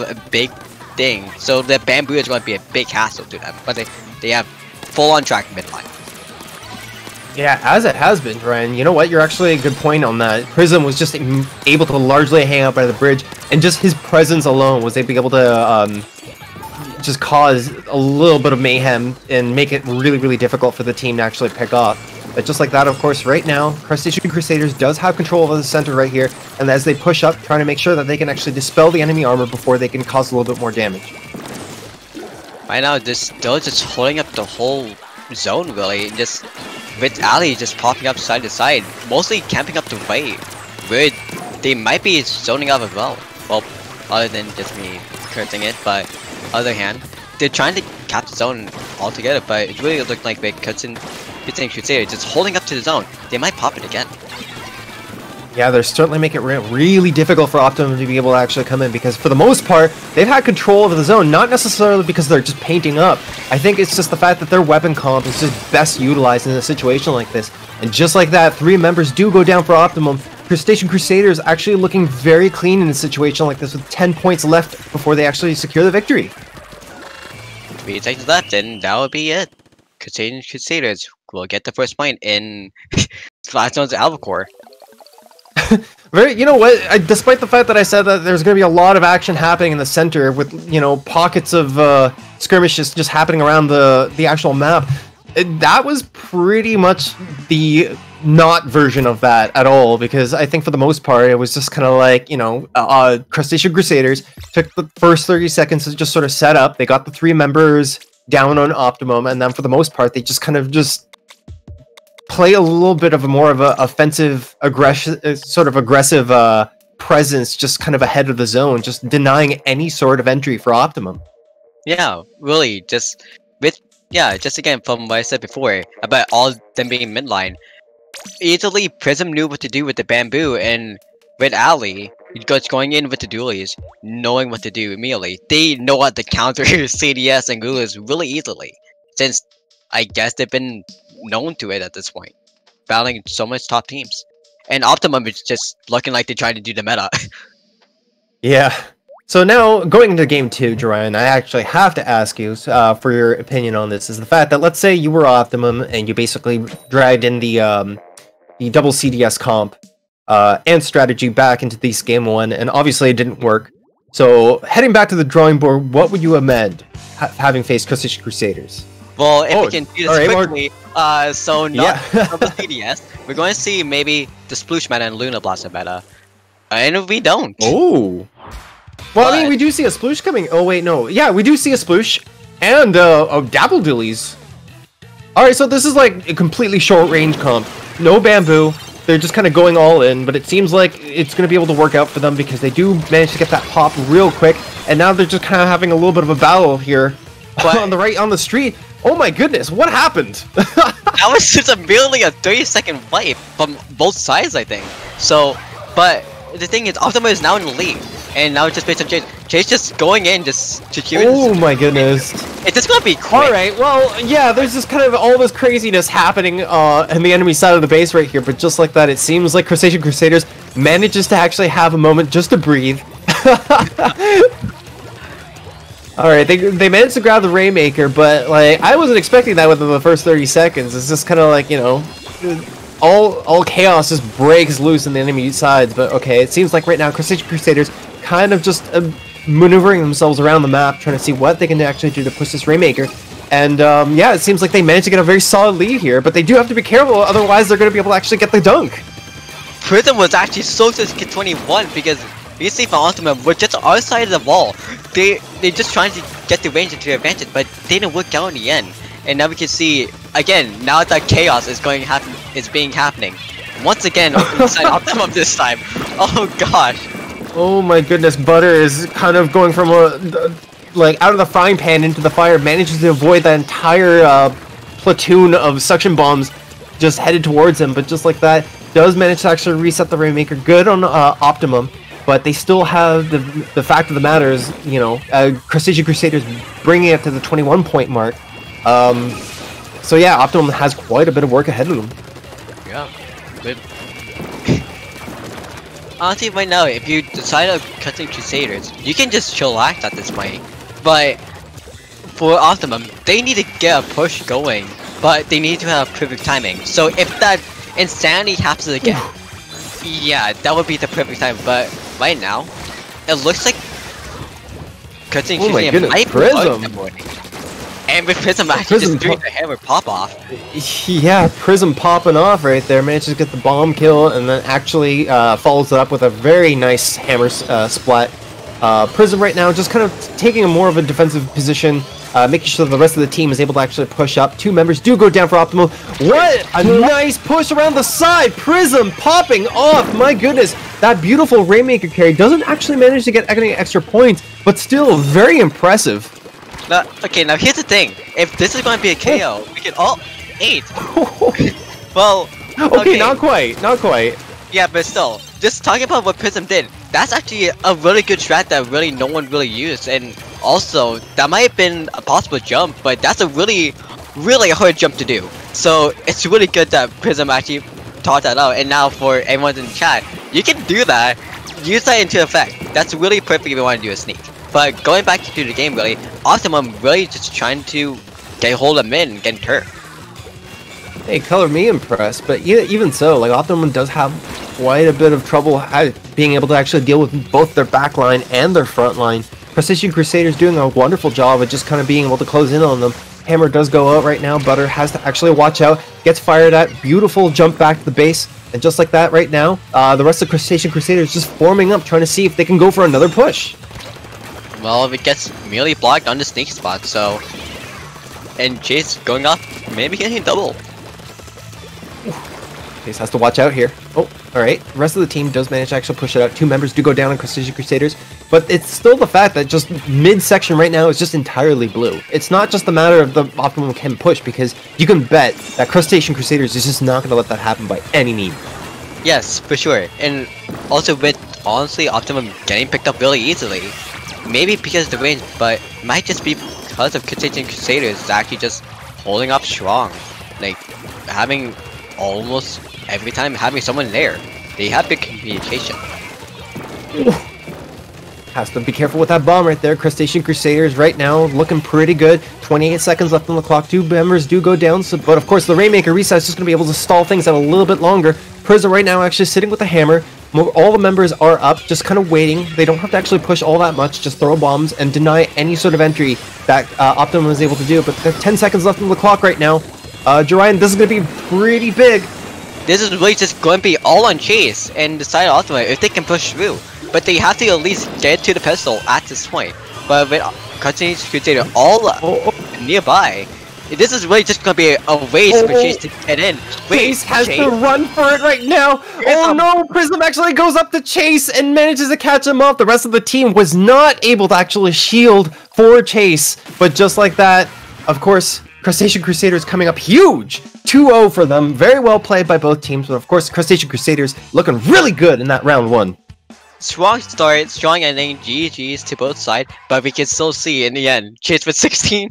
a big thing, so the bamboo is going to be a big hassle to them. But they have full-on track midline. Yeah, as it has been, Ryan. You know what? You're actually a good point on that. Prism was just able to largely hang out by the bridge, and just his presence alone was able to just cause a little bit of mayhem and make it really, really difficult for the team to actually pick off. But just like that, of course, right now, Crustacean Crusaders does have control of the center right here, and as they push up, trying to make sure that they can actually dispel the enemy armor before they can cause a little bit more damage. Right now, they're just holding up the whole zone, really, just with Ali just popping up side to side, mostly camping up the right, where they might be zoning up as well. Well, other than just me cursing it, but on the other hand, they're trying to cap the zone altogether, but it really looked like with Crusaders just holding up to the zone. They might pop it again. Yeah, they're certainly making it really difficult for Optimum to be able to actually come in, because for the most part, they've had control of the zone, not necessarily because they're just painting up. I think it's just the fact that their weapon comp is just best utilized in a situation like this. And just like that, 3 members do go down for Optimum. Crustacean Crusaders actually looking very clean in a situation like this with 10 points left before they actually secure the victory. 3 seconds left, and that would be it. Crusader Crusaders will get the first point in Splatoon's Albacore. You know what? Despite the fact that I said that there's going to be a lot of action happening in the center with, you know, pockets of skirmishes just happening around the actual map, that was pretty much the not version of that at all, because I think for the most part it was just kind of like, you know, Crustacean Crusaders took the first 30 seconds to just sort of set up. They got the 3 members down on Optimum, and then for the most part they just kind of just play a little bit of a more of a offensive aggressive presence, just kind of ahead of the zone, just denying any sort of entry for Optimum. Yeah, really, just again from what I said before about all them being midline, easily Prism knew what to do with the bamboo, and with Ali just going in with the dualies, knowing what to do immediately. They know how to counter CDS and Gulas really easily, since I guess they've been known to it at this point, battling so much top teams. And Optimum is just looking like they're trying to do the meta. Yeah. So now, going into Game 2, Jorian, I actually have to ask you for your opinion on this, is the fact that, let's say you were Optimum, and you basically dragged in the double CDS comp and strategy back into this Game 1, and obviously it didn't work. So, heading back to the drawing board, what would you amend, having faced Crustacean Crusaders? Well, if we can do this quickly, so not from the CDS, we're going to see maybe the Sploosh meta and Luna Blossom meta. And if we don't. Oh. Well, I mean, we do see a Sploosh coming. Oh, wait, no. Yeah, we do see a Sploosh and Dabble Dillies. Alright, so this is like a completely short-range comp. No bamboo. They're just kind of going all in, but it seems like it's going to be able to work out for them because they do manage to get that pop real quick, and now they're just kind of having a little bit of a battle here on the street. Oh my goodness, what happened? That was just merely a 30-second wipe from both sides, I think. So, but the thing is, Optima is now in the lead, and now it's just based on Chase. Chase just going in, just securing. Oh my goodness. It's just gonna be quick. Alright, well, yeah, there's just kind of all this craziness happening on the enemy side of the base right here, but just like that, it seems like Crustacean Crusaders manages to actually have a moment just to breathe. Alright, they managed to grab the Rainmaker, but, like, I wasn't expecting that within the first 30 seconds. It's just kind of like, you know, all chaos just breaks loose on the enemy sides, but okay, it seems like right now Crustacean Crusaders kind of just maneuvering themselves around the map, trying to see what they can actually do to push this Rainmaker. And, yeah, it seems like they managed to get a very solid lead here, but they do have to be careful, otherwise they're going to be able to actually get the dunk. Prism was actually so close to 21 because you see from Optimum, we're just our side of the wall. They're just trying to get the range into their advantage, but they didn't work out in the end. And now we can see again, now that chaos is happening once again inside Optimum this time. Oh gosh. Oh my goodness, Butter is kind of going from like out of the frying pan into the fire, manages to avoid that entire platoon of suction bombs just headed towards him, but just like that, does manage to actually reset the Rainmaker. Good on Optimum. But they still have the fact of the matter is, you know, Crustacean Crusaders bringing it to the 21-point mark. So yeah, Optimum has quite a bit of work ahead of them. Yeah, good. honestly, right now, if you decide on cutting Crusaders, you can just chillax at this point. But for Optimum, they need to get a push going, but they need to have perfect timing. So if that insanity happens again, yeah, that would be the perfect time. But right now, it looks like cutting Crusader might be Prism! And with Prism actually just doing the hammer pop off. Yeah, Prism popping off right there, manages to get the bomb kill, and then actually follows it up with a very nice hammer splat. Prism right now just kind of taking a more of a defensive position, making sure the rest of the team is able to actually push up. 2 members do go down for Optimum. What a nice push around the side! Prism popping off! My goodness, that beautiful Rainmaker carry doesn't actually manage to get any extra points, but still very impressive. Now, okay, now here's the thing. If this is going to be a KO, we can all 8. Well, okay, not quite, not quite. Yeah, but still, just talking about what Prism did, that's actually a really good strat that really no one really used, and also that might have been a possible jump, but that's a really hard jump to do. So it's really good that Prism actually taught that out, and now for everyone in the chat, you can do that, use that into effect. That's really perfect if you want to do a sneak. But going back to the game, really, Optimum really just trying to get hold of mid and get turf. Hey, color me impressed, but even so, like Optimum does have quite a bit of trouble being able to actually deal with both their backline and their front line. Crustacean Crusaders doing a wonderful job of just kind of being able to close in on them. Hammer does go out right now. Butter has to actually watch out. Gets fired at. Beautiful jump back to the base. And just like that right now, the rest of Crustacean Crusaders just forming up, trying to see if they can go for another push. Well, it gets merely blocked on the sneak spot, so... And Chase going up, maybe getting double. Chase has to watch out here. Oh, alright. The rest of the team does manage to actually push it out. 2 members do go down on Crustacean Crusaders. But it's still the fact that just mid-section right now is just entirely blue. It's not just a matter of the Optimum can push, because you can bet that Crustacean Crusaders is just not going to let that happen by any means. Yes, for sure. And also with, honestly, Optimum getting picked up really easily. Maybe because of the range, but it might just be because of Crusaders is actually just holding up strong. Like, having almost every time having someone there. They have good communication. Has to be careful with that bomb right there. Crustacean Crusaders right now looking pretty good. 28 seconds left on the clock. 2 members do go down, so, but of course the Rainmaker reset is just going to be able to stall things out a little bit longer. Prism right now actually sitting with the hammer. All the members are up, just kind of waiting. They don't have to actually push all that much, just throw bombs and deny any sort of entry that Optimum is able to do. But there's 10 seconds left on the clock right now. Jorian, this is going to be pretty big. This is really just going to be all on Chase and decide Optimum if they can push through. But they have to at least get to the pistol at this point. But with Crusader all nearby, this is really just going to be a race for Chase to get in. Wait, Chase has to run for it right now. Oh no, Prism actually goes up to Chase and manages to catch him up. The rest of the team was not able to actually shield for Chase. But just like that, of course, Crustacean Crusaders coming up huge. 2-0 for them. Very well played by both teams. But of course, Crustacean Crusaders looking really good in that round 1. Strong start, strong ending, GG's to both sides, but we can still see in the end, Chase with 16.